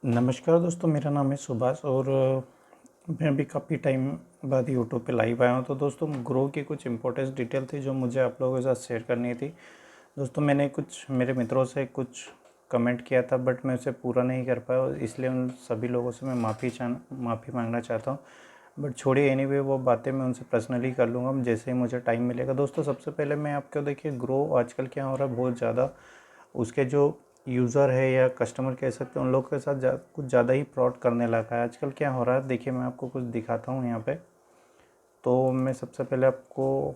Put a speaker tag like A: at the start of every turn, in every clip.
A: नमस्कार दोस्तों, मेरा नाम है सुभाष और मैं अभी काफ़ी टाइम बाद यूट्यूब पे लाइव आया हूँ। तो दोस्तों, ग्रो की कुछ इंपॉर्टेंट डिटेल थी जो मुझे आप लोगों के साथ शेयर करनी थी। दोस्तों, मैंने कुछ मेरे मित्रों से कुछ कमेंट किया था, बट मैं उसे पूरा नहीं कर पाया, और इसलिए उन सभी लोगों से मैं माफ़ी मांगना चाहता हूँ। बट छोड़िए, एनीवे वो बातें मैं उनसे पर्सनली कर लूँगा जैसे ही मुझे टाइम मिलेगा। दोस्तों, सबसे पहले मैं आपको देखिए, ग्रो आजकल क्या हो रहा है, बहुत ज़्यादा उसके जो यूज़र है या कस्टमर कह सकते हैं, उन लोग के साथ कुछ ज़्यादा ही फ्रॉड करने लगा है। आजकल क्या हो रहा है, देखिए मैं आपको कुछ दिखाता हूँ यहाँ पे। तो मैं सबसे पहले आपको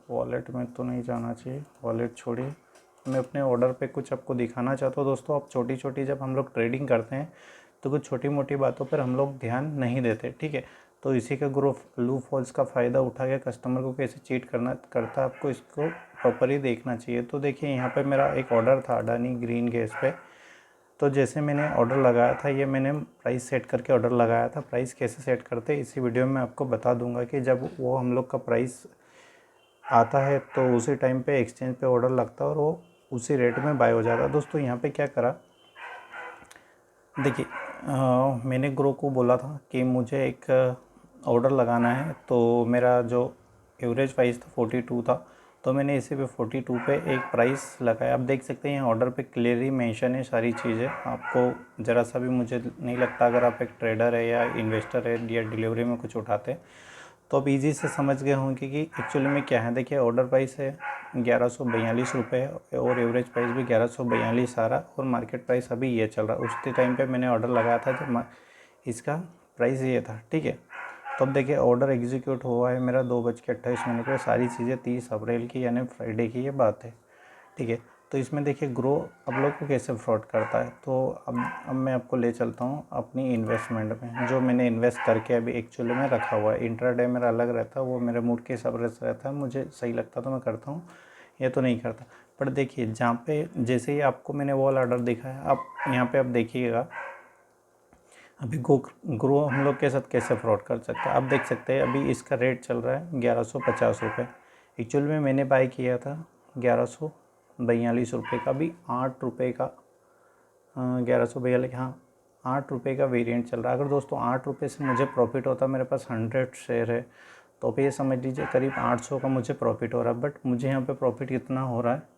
A: वॉलेट में तो नहीं जाना चाहिए, वॉलेट छोड़िए। मैं अपने ऑर्डर पे कुछ आपको दिखाना चाहता हूँ। दोस्तों, आप छोटी छोटी जब हम लोग ट्रेडिंग करते हैं तो कुछ छोटी मोटी बातों पर हम लोग ध्यान नहीं देते, ठीक है। तो इसी का ग्रो लूप होल्स का फ़ायदा उठा के कस्टमर को कैसे चीट करता है, आपको इसको प्रॉपरली देखना चाहिए। तो देखिए, यहाँ पे मेरा एक ऑर्डर था अडानी ग्रीन गैस पे। तो जैसे मैंने ऑर्डर लगाया था, ये मैंने प्राइस सेट करके ऑर्डर लगाया था। प्राइस कैसे सेट करते हैं इसी वीडियो में आपको बता दूंगा कि जब वो हम लोग का प्राइस आता है तो उसी टाइम पे एक्सचेंज पे ऑर्डर लगता है और वो उसी रेट में बाय हो जाता है। दोस्तों, यहाँ पे क्या करा, देखिए मैंने ग्रो को बोला था कि मुझे एक ऑर्डर लगाना है। तो मेरा जो एवरेज प्राइस था 42 था, तो मैंने इसी पे 42 पे एक प्राइस लगाया। आप देख सकते हैं यहाँ ऑर्डर पे क्लियरली मेंशन है सारी चीज़ें। आपको ज़रा सा भी मुझे नहीं लगता, अगर आप एक ट्रेडर है या इन्वेस्टर है या डिलीवरी में कुछ उठाते हैं तो आप इजी से समझ गए होंगे कि एक्चुअली में क्या है। देखिए, ऑर्डर प्राइस है 1142 रुपये और एवरेज प्राइस भी 1142 आ रहा, और मार्केट प्राइस अभी ये चल रहा है। उस टाइम पे मैंने ऑर्डर लगाया था जब इसका प्राइस ये था, ठीक है। तो अब देखिए, ऑर्डर एग्जीक्यूट हुआ है मेरा 2:28 पे। सारी चीज़ें 30 अप्रैल की यानी फ्राइडे की ये बात है, ठीक है। तो इसमें देखिए ग्रो अब लोग को कैसे फ्रॉड करता है। तो अब मैं आपको ले चलता हूँ अपनी इन्वेस्टमेंट में, जो मैंने इन्वेस्ट करके अभी एक्चुअली में रखा हुआ है। इंट्राडे मेरा अलग रहता है, वो मेरे मूड के हिसाब से रहता है, मुझे सही लगता तो मैं करता हूँ, ये तो नहीं करता। पर देखिए, जहाँ पे जैसे ही आपको मैंने वो वाला ऑर्डर दिखा है, आप यहाँ पे आप देखिएगा अभी ग्रो हम लोग के साथ कैसे फ्रॉड कर सकते हैं। आप देख सकते हैं अभी इसका रेट चल रहा है 1150 रुपये। एक्चुअल में मैंने बाय किया था 1142 रुपये का, भी 8 रुपये का 1142, हाँ 8 रुपये का वेरिएंट चल रहा है। अगर दोस्तों 8 रुपये से मुझे प्रॉफिट होता, मेरे पास 100 शेयर है, तो आप ये समझ लीजिए करीब 800 का मुझे प्रॉफिट हो रहा है। बट मुझे यहाँ पे प्रॉफिट कितना हो रहा है,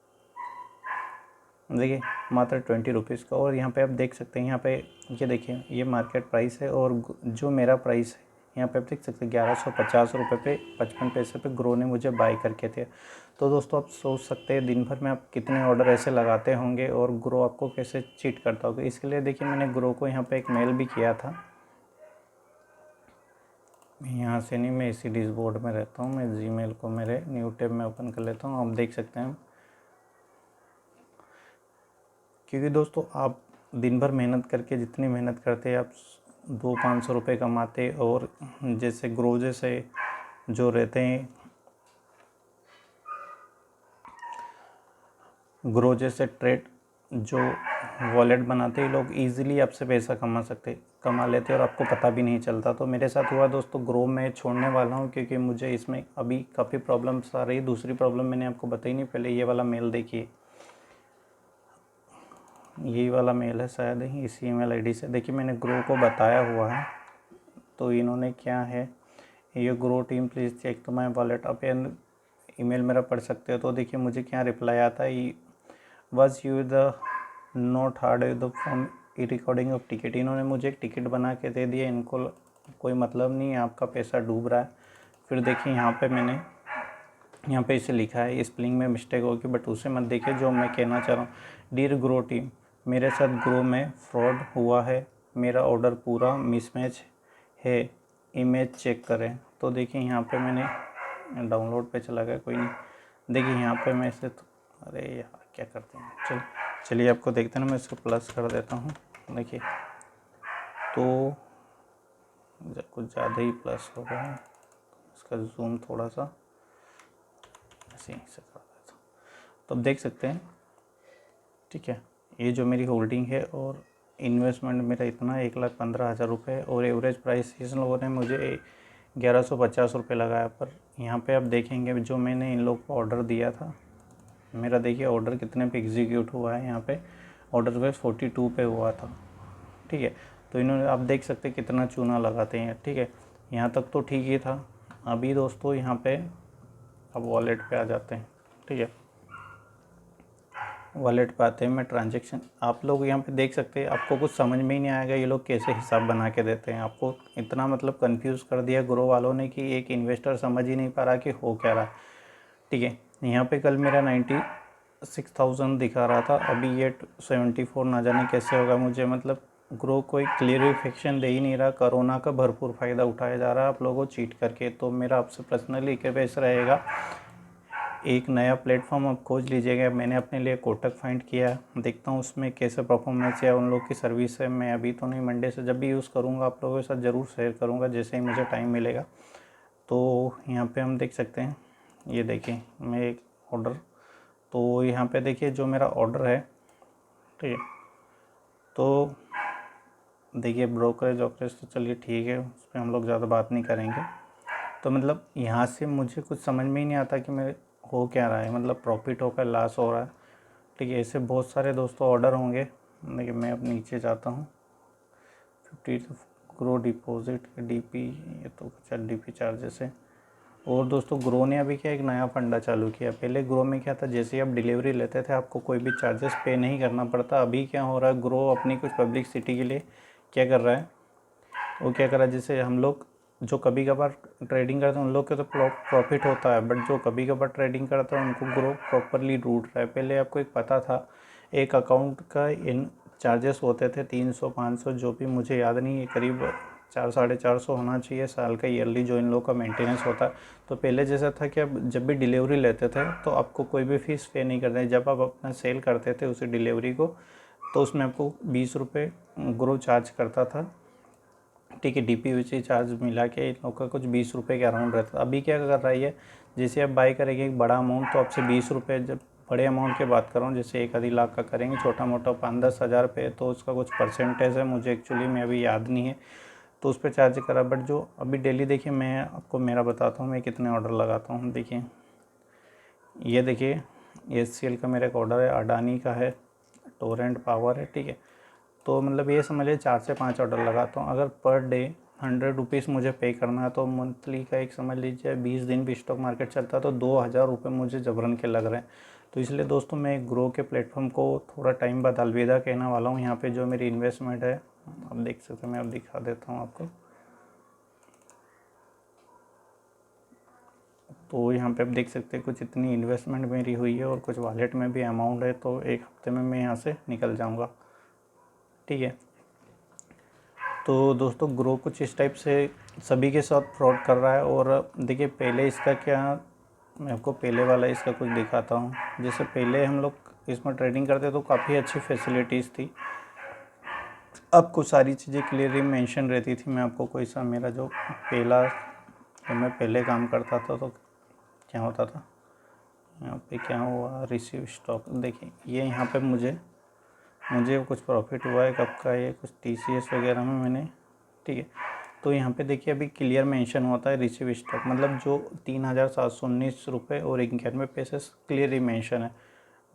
A: देखिए मात्र 20 रुपीज़ का। और यहाँ पे आप देख सकते हैं, यहाँ पे ये देखिए ये मार्केट प्राइस है और जो मेरा प्राइस है यहाँ पे आप देख सकते हैं 1150 रुपये पे 55 पैसे पे ग्रो ने मुझे बाय करके थे। तो दोस्तों, आप सोच सकते हैं दिन भर में आप कितने ऑर्डर ऐसे लगाते होंगे और ग्रो आपको कैसे चीट करता होगा। इसके लिए देखिए, मैंने ग्रो को यहाँ पे एक मेल भी किया था। यहाँ से नहीं, मैं इसी डैशबोर्ड में रहता हूँ, मैं जीमेल को मेरे न्यू टैब में ओपन कर लेता हूँ। आप देख सकते हैं, क्योंकि दोस्तों आप दिन भर मेहनत करके जितनी मेहनत करते हैं, आप 200-500 रुपये कमाते, और जैसे ग्रो जैसे जो रहते हैं, ग्रो जैसे ट्रेड जो वॉलेट बनाते हैं, लोग इजीली आपसे पैसा कमा लेते हैं और आपको पता भी नहीं चलता। तो मेरे साथ हुआ दोस्तों, ग्रो मैं छोड़ने वाला हूँ क्योंकि मुझे इसमें अभी काफ़ी प्रॉब्लम्स आ रही। दूसरी प्रॉब्लम मैंने आपको बताई नहीं, पहले ये वाला मेल देखिए, यही वाला मेल है शायद ही, इसी ईमेल आईडी से। देखिए, मैंने ग्रो को बताया हुआ है, तो इन्होंने क्या है, ये ग्रो टीम प्लीज़ चेक तो माई वॉलेट। आप ईमेल मेरा पढ़ सकते हो। तो देखिए मुझे क्या रिप्लाई आता है, was you the not hard the form E recording of ticket. इन्होंने मुझे एक टिकट बना के दे दिया, इनको कोई मतलब नहीं है, आपका पैसा डूब रहा है। फिर देखिए यहाँ पे मैंने यहाँ पे इसे लिखा है, स्पेलिंग में मिस्टेक होगी बट उसे मत देखिए, जो मैं कहना चाह रहा हूँ। डियर ग्रो टीम, मेरे साथ ग्रो में फ्रॉड हुआ है, मेरा ऑर्डर पूरा मिसमैच है, इमेज चेक करें। तो देखिए यहाँ पे मैंने डाउनलोड पे चला गया, कोई नहीं। देखिए यहाँ पे मैं इसे अरे यार क्या करते हैं, चलिए आपको देखते हैं ना, मैं इसको प्लस कर देता हूँ। देखिए तो कुछ ज़्यादा ही प्लस हो गया है, इसका जूम थोड़ा सा ऐसे ही से कर देता हूँ, तो आप देख सकते हैं, ठीक है। ये जो मेरी होल्डिंग है और इन्वेस्टमेंट मेरा इतना 1,15,000 रुपये, और एवरेज प्राइस इस लोगों ने मुझे 1150 रुपये लगाया। पर यहाँ पे आप देखेंगे जो मैंने इन लोग को ऑर्डर दिया था, मेरा देखिए ऑर्डर कितने पे एग्जीक्यूट हुआ है। यहाँ पे ऑर्डर प्राइस 42 पे हुआ था, ठीक है। तो इन्होंने आप देख सकते हैं कितना चूना लगाते हैं, ठीक है। यहाँ तक तो ठीक ही था। अभी दोस्तों यहाँ पे अब वॉलेट पे आ जाते हैं, ठीक है। वॉलेट पे आते हैं, मैं ट्रांजेक्शन आप लोग यहाँ पे देख सकते हैं। आपको कुछ समझ में ही नहीं आएगा ये लोग कैसे हिसाब बना के देते हैं। आपको इतना मतलब कंफ्यूज कर दिया ग्रो वालों ने कि एक इन्वेस्टर समझ ही नहीं पा रहा कि हो क्या रहा है, ठीक है। यहाँ पे कल मेरा 96,000 दिखा रहा था, अभी ये 74, ना जाने कैसे होगा मुझे। मतलब ग्रो कोई क्लियरिफिकेशन दे ही नहीं रहा। कोरोना का भरपूर फ़ायदा उठाया जा रहा है आप लोगों को चीट करके। तो मेरा आपसे पर्सनली रिक्वेस्ट रहेगा, एक नया प्लेटफॉर्म आप खोज लीजिएगा। मैंने अपने लिए कोटक फाइंड किया, देखता हूँ उसमें कैसे परफॉर्मेंस है, उन लोग की सर्विस है। मैं अभी तो नहीं, मंडे से जब भी यूज़ करूँगा आप लोगों के साथ ज़रूर शेयर करूँगा जैसे ही मुझे टाइम मिलेगा। तो यहाँ पे हम देख सकते हैं, ये देखिए मैं एक ऑर्डर, तो यहाँ पे देखिए जो मेरा ऑर्डर है, ठीक है। तो देखिए ब्रोकरेज ऑकरेज तो चलिए ठीक है, उस पर हम लोग ज़्यादा बात नहीं करेंगे। तो मतलब यहाँ से मुझे कुछ समझ में ही नहीं आता कि मेरे हो क्या रहा है, मतलब प्रॉफिट होकर लॉस हो रहा है, ठीक है। ऐसे बहुत सारे दोस्तों ऑर्डर होंगे। देखिए मैं अब नीचे जाता हूँ, 50 ग्रो डिपॉजिट डीपी, ये तो कुछ डीपी चार्जेस है। और दोस्तों ग्रो ने अभी क्या एक नया फंडा चालू किया। पहले ग्रो में क्या था, जैसे ही आप डिलीवरी लेते थे आपको कोई भी चार्जेस पे नहीं करना पड़ता। अभी क्या हो रहा है, ग्रो अपनी कुछ पब्लिसिटी के लिए क्या कर रहा है, वो क्या कर रहा है, जैसे हम लोग जो कभी कभार ट्रेडिंग करते हैं उन लोग के तो प्रॉफिट होता है, बट जो कभी कभार ट्रेडिंग करता है उनको ग्रो प्रॉपरली लूट रहा है। पहले आपको एक पता था एक अकाउंट का इन चार्जेस होते थे 300 500, जो भी मुझे याद नहीं है, करीब 400-450 होना चाहिए साल का ईयरली जो इन लोग का मेंटेनेंस होता है। तो पहले जैसा था कि अब जब भी डिलीवरी लेते थे तो आपको कोई भी फीस पे नहीं करते। जब आप अपना सेल करते थे उसी डिलीवरी को, तो उसमें आपको 20 रुपये ग्रो चार्ज करता था, ठीक है। डीपीयूसी चार्ज मिला के इन लोग का कुछ 20 रुपये के अराउंड रहता है। अभी क्या कर रहा है ये, जैसे आप बाई करेंगे एक बड़ा अमाउंट तो आपसे 20 रुपये, जब बड़े अमाउंट की बात कर रहा हूँ जैसे 1 आधी लाख का करेंगे, छोटा मोटा 5-10 हज़ार पे, तो उसका कुछ परसेंटेज है, मुझे एक्चुअली में अभी याद नहीं है, तो उस पर चार्ज करा। बट जो अभी डेली देखिए मैं आपको मेरा बताता हूँ मैं कितने ऑर्डर लगाता हूँ। देखिए ये देखिए SCL का मेरा एक ऑर्डर है, अडानी का है, टोरेंट पावर है, ठीक है। तो मतलब ये समझ लीजिए 4 से 5 ऑर्डर लगाता हूँ। अगर पर डे 100 रुपीज़ मुझे पे करना है तो मंथली का एक समझ लीजिए 20 दिन भी स्टॉक मार्केट चलता है तो 2,000 रुपये मुझे जबरन के लग रहे हैं। तो इसलिए दोस्तों मैं ग्रो के प्लेटफॉर्म को थोड़ा टाइम बाद अलविदा कहने वाला हूँ। यहाँ पे जो मेरी इन्वेस्टमेंट है आप देख सकते हैं, मैं अब दिखा देता हूँ आपको। तो यहाँ पे आप देख सकते हैं कुछ इतनी इन्वेस्टमेंट मेरी हुई है और कुछ वॉलेट में भी अमाउंट है, तो एक हफ्ते में मैं यहाँ से निकल जाऊँगा, ठीक है। तो दोस्तों ग्रो कुछ इस टाइप से सभी के साथ फ्रॉड कर रहा है। और देखिए पहले इसका क्या, मैं आपको पहले वाला इसका कुछ दिखाता हूँ। जैसे पहले हम लोग इसमें ट्रेडिंग करते तो काफ़ी अच्छी फैसिलिटीज़ थी, आपको सारी चीज़ें क्लियरली मेंशन रहती थी। मैं आपको कोई सा मेरा जो पहला, जब मैं पहले काम करता था तो क्या होता था, यहाँ पे क्या हुआ, रिसीव स्टॉक, देखिए ये यहाँ पे मुझे कुछ प्रॉफिट हुआ है कब का, ये कुछ TCS वगैरह में मैंने, ठीक है। तो यहाँ पे देखिए अभी क्लियर मेंशन होता है रिसीव स्टॉक, मतलब जो 3,719 रुपये और 91 पैसे क्लियरली मेंशन है।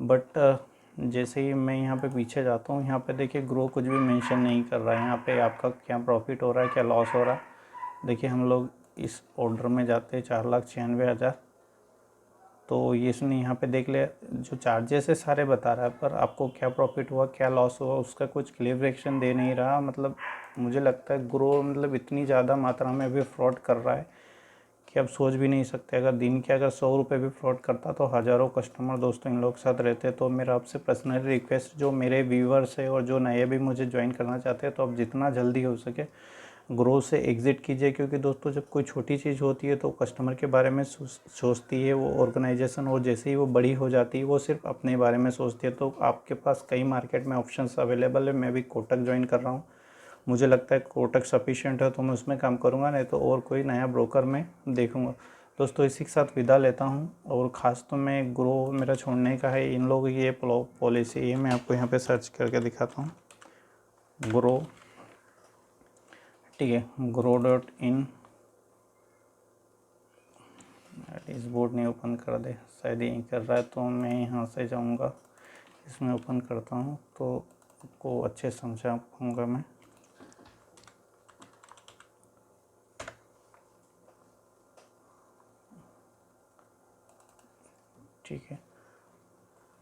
A: बट जैसे ही मैं यहाँ पे पीछे जाता हूँ, यहाँ पे देखिए ग्रो कुछ भी मेंशन नहीं कर रहा है। यहाँ पे आपका क्या प्रॉफिट हो रहा है, क्या लॉस हो रहा है। देखिए हम लोग इस ऑर्डर में जाते हैं 4,96,000, तो ये इसने यहाँ पे देख लिया जो चार्जेस है सारे बता रहा है, पर आपको क्या प्रॉफिट हुआ क्या लॉस हुआ उसका कुछ क्लियरेशन दे नहीं रहा। मतलब मुझे लगता है ग्रो मतलब इतनी ज़्यादा मात्रा में अभी फ्रॉड कर रहा है कि आप सोच भी नहीं सकते। अगर दिन के अगर 100 रुपये भी फ्रॉड करता तो हज़ारों कस्टमर दोस्तों इन लोग के साथ रहते। तो मेरा आपसे पर्सनली रिक्वेस्ट, जो मेरे व्यूवर्स है और जो नए भी मुझे ज्वाइन करना चाहते हैं, तो आप जितना जल्दी हो सके ग्रो से एग्ज़िट कीजिए। क्योंकि दोस्तों जब कोई छोटी चीज़ होती है तो कस्टमर के बारे में सोचती है वो ऑर्गेनाइजेशन, और जैसे ही वो बड़ी हो जाती है वो सिर्फ अपने बारे में सोचती है। तो आपके पास कई मार्केट में ऑप्शंस अवेलेबल है। मैं भी कोटक ज्वाइन कर रहा हूँ, मुझे लगता है कोटक सफिशिएंट है तो मैं उसमें काम करूँगा, नहीं तो और कोई नया ब्रोकर में देखूँगा। दोस्तों इसी के साथ विदा लेता हूँ। और ख़ास तो मैं ग्रो मेरा छोड़ने का है, इन लोगों की ये पॉलिसी है। मैं आपको यहाँ पे सर्च करके दिखाता हूँ, ग्रो, ठीक है, grow.in। इस बोर्ड ने ओपन कर दे, शायद यहीं कर रहा है, तो मैं यहाँ से जाऊँगा, इसमें ओपन करता हूँ तो आपको अच्छे समझा पाऊँगा मैं। ठीक है।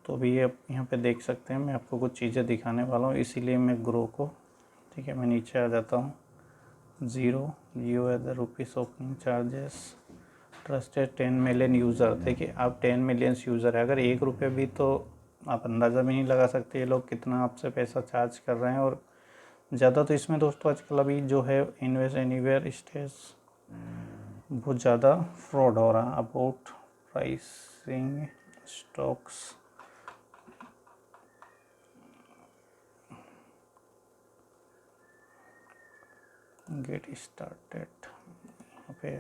A: तो अभी आप यहाँ पे देख सकते हैं, मैं आपको कुछ चीज़ें दिखाने वाला हूँ, इसीलिए मैं ग्रो को, ठीक है, मैं नीचे आ जाता हूँ। Zero eight rupees opening charges, trusted 10 million user. देखिए आप 10 मिलियन यूज़र है, अगर 1 रुपये भी, तो आप अंदाज़ा भी नहीं लगा सकते ये लोग कितना आपसे पैसा चार्ज कर रहे हैं। और ज़्यादा तो इसमें दोस्तों आजकल अभी जो है इन्वेस्ट एनीवेयर स्टेज बहुत ज़्यादा फ्रॉड हो रहा है। About pricing stocks, get started, यहाँ पे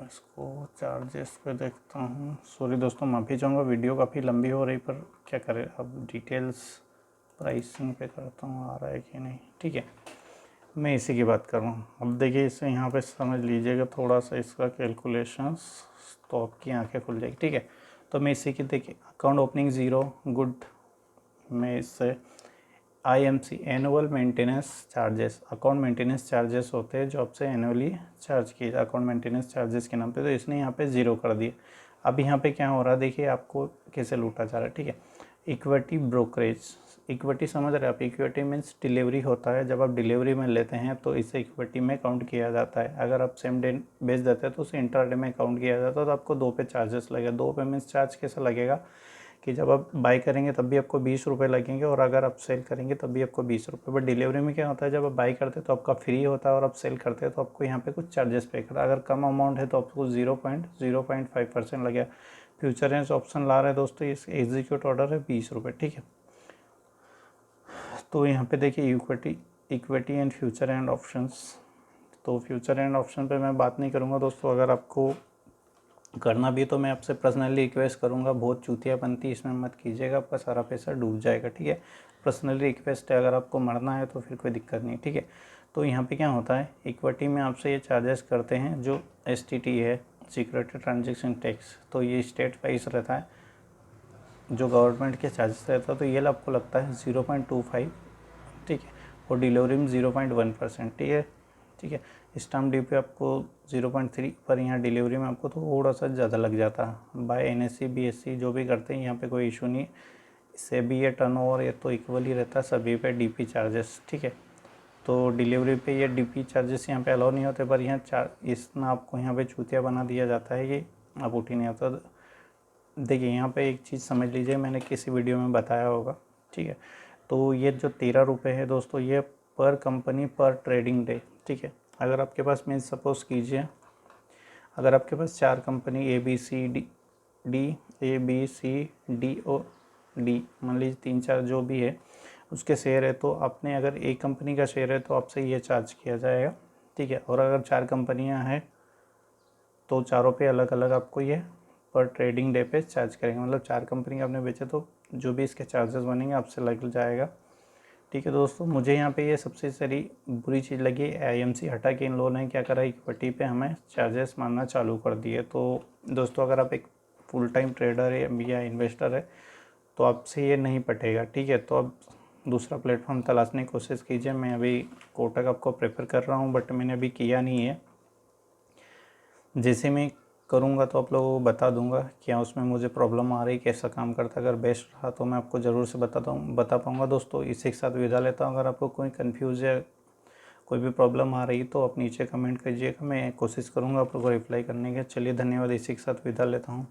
A: इसको चार्जेस पे देखता हूँ। सॉरी दोस्तों, माफ़ी चाहूँगा, वीडियो काफ़ी लंबी हो रही, पर क्या करें, अब डिटेल्स प्राइसिंग पे करता हूँ, आ रहा है कि नहीं। ठीक है, मैं इसी की बात कर रहा हूँ। अब देखिए इसे यहाँ पे समझ लीजिएगा थोड़ा सा इसका कैलकुलेशंस, तो आपकी आंखें खुल जाएगी। ठीक है, तो मैं इसी की, देखिए अकाउंट ओपनिंग ज़ीरो, गुड। मैं इससे IMC annual maintenance charges, account maintenance charges होते हैं जो आपसे एनुअली चार्ज किए अकाउंट मेंटेनेंस चार्जेस के नाम पे, तो इसने यहाँ पे ज़ीरो कर दिए। अब यहाँ पे क्या हो रहा है, देखिए आपको कैसे लूटा जा रहा है। ठीक है, इक्विटी ब्रोकरेज, इक्विटी समझ रहे हैं आप, इक्विटी मीन्स डिलीवरी होता है, जब आप डिलीवरी में लेते हैं तो इसे इक्विटी में काउंट किया जाता है। अगर आप सेम डे बेच देते हैं तो उसे इंट्राडे में काउंट किया जाता है। तो आपको 2 पे चार्जेस लगेगा। 2 पे मीन्स चार्ज कैसा लगेगा कि जब आप बाई करेंगे तब भी आपको 20 रुपये लगेंगे, और अगर आप सेल करेंगे तब भी आपको 20 रुपये। बट डिलीवरी में क्या होता है, जब आप बाई करते हैं तो आपका फ्री होता है, और आप सेल करते हैं तो आपको यहाँ पे कुछ चार्जेस पे करता है। अगर कम अमाउंट है तो आपको 0.05% लगेगा। फ्यूचर एंड ऑप्शन ला रहे हैं दोस्तों, इस एग्जीक्यूट ऑर्डर है 20 रुपये। ठीक है, तो यहाँ पे देखिए equity and future and options. तो फ्यूचर एंड ऑप्शन पे मैं बात नहीं करूँगा दोस्तों, अगर आपको करना भी तो मैं आपसे पर्सनली रिक्वेस्ट करूँगा, बहुत चूतियापंती इसमें मत कीजिएगा, आपका सारा पैसा डूब जाएगा। ठीक है, पर्सनली रिक्वेस्ट है, अगर आपको मरना है तो फिर कोई दिक्कत नहीं। ठीक है, तो यहाँ पे क्या होता है, इक्विटी में आपसे ये चार्जेस करते हैं जो STT है, सिक्योरिटी ट्रांजेक्शन टैक्स, तो ये स्टेट वाइज रहता है जो गवर्नमेंट के चार्जेस रहता है। तो ये आपको लगता है 0.25। ठीक है, और डिलीवरी में 0.1%। ठीक है, स्टाम्प ड्यूटी आपको 0.3, पर यहाँ डिलीवरी में आपको थोड़ा सा ज़्यादा लग जाता है। बाय NSE BSE जो भी करते हैं यहाँ पे कोई इशू नहीं। इससे भी ये टर्नओवर ये तो इक्वल ही रहता है सभी पे DP चार्जेस। ठीक है, तो डिलीवरी पे ये DP चार्जेस यहाँ पे अलाउ नहीं होते, पर यहाँ इसमें आपको यहाँ पे चूतिया बना दिया जाता है कि आप उठ ही नहीं आता। देखिए यहाँ पे एक चीज़ समझ लीजिए, मैंने किसी वीडियो में बताया होगा। ठीक है, तो ये जो 13 रुपये है दोस्तों, ये पर कंपनी पर ट्रेडिंग डे। ठीक है, अगर आपके पास मीन्स सपोज़ कीजिए, अगर आपके पास 4 कंपनी ABCD मान लीजिए 3-4 जो भी है उसके शेयर है, तो आपने अगर एक कंपनी का शेयर है तो आपसे ये चार्ज किया जाएगा। ठीक है, और अगर 4 कंपनियां हैं तो चारों पे अलग अलग आपको ये पर ट्रेडिंग डे पे चार्ज करेंगे। मतलब 4 कंपनी आपने बेचे तो जो भी इसके चार्जेस बनेंगे आपसे लग जाएगा। ठीक है दोस्तों, मुझे यहाँ पे ये सबसे सारी बुरी चीज़ लगी, IMC हटा के इन लोगों ने क्या करा, इक्विटी पे हमें चार्जेस मानना चालू कर दिए। तो दोस्तों अगर आप एक फुल टाइम ट्रेडर है या इन्वेस्टर है तो आपसे ये नहीं पटेगा। ठीक है, तो अब दूसरा प्लेटफॉर्म तलाशने की कोशिश कीजिए। मैं अभी कोटक आपको प्रेफर कर रहा हूँ, बट मैंने अभी किया नहीं है। जैसे मैं करूँगा तो आप लोगों को बता दूंगा क्या उसमें मुझे प्रॉब्लम आ रही, कैसा काम करता। अगर बेस्ट रहा तो मैं आपको ज़रूर से बता पाऊँगा। दोस्तों इसी के साथ विदा लेता हूँ। अगर आपको कोई कन्फ्यूज़ या कोई भी प्रॉब्लम आ रही तो आप नीचे कमेंट कीजिएगा, मैं कोशिश करूँगा आप लोगों को रिप्लाई करने की। चलिए धन्यवाद, इसी के साथ विदा लेता हूँ।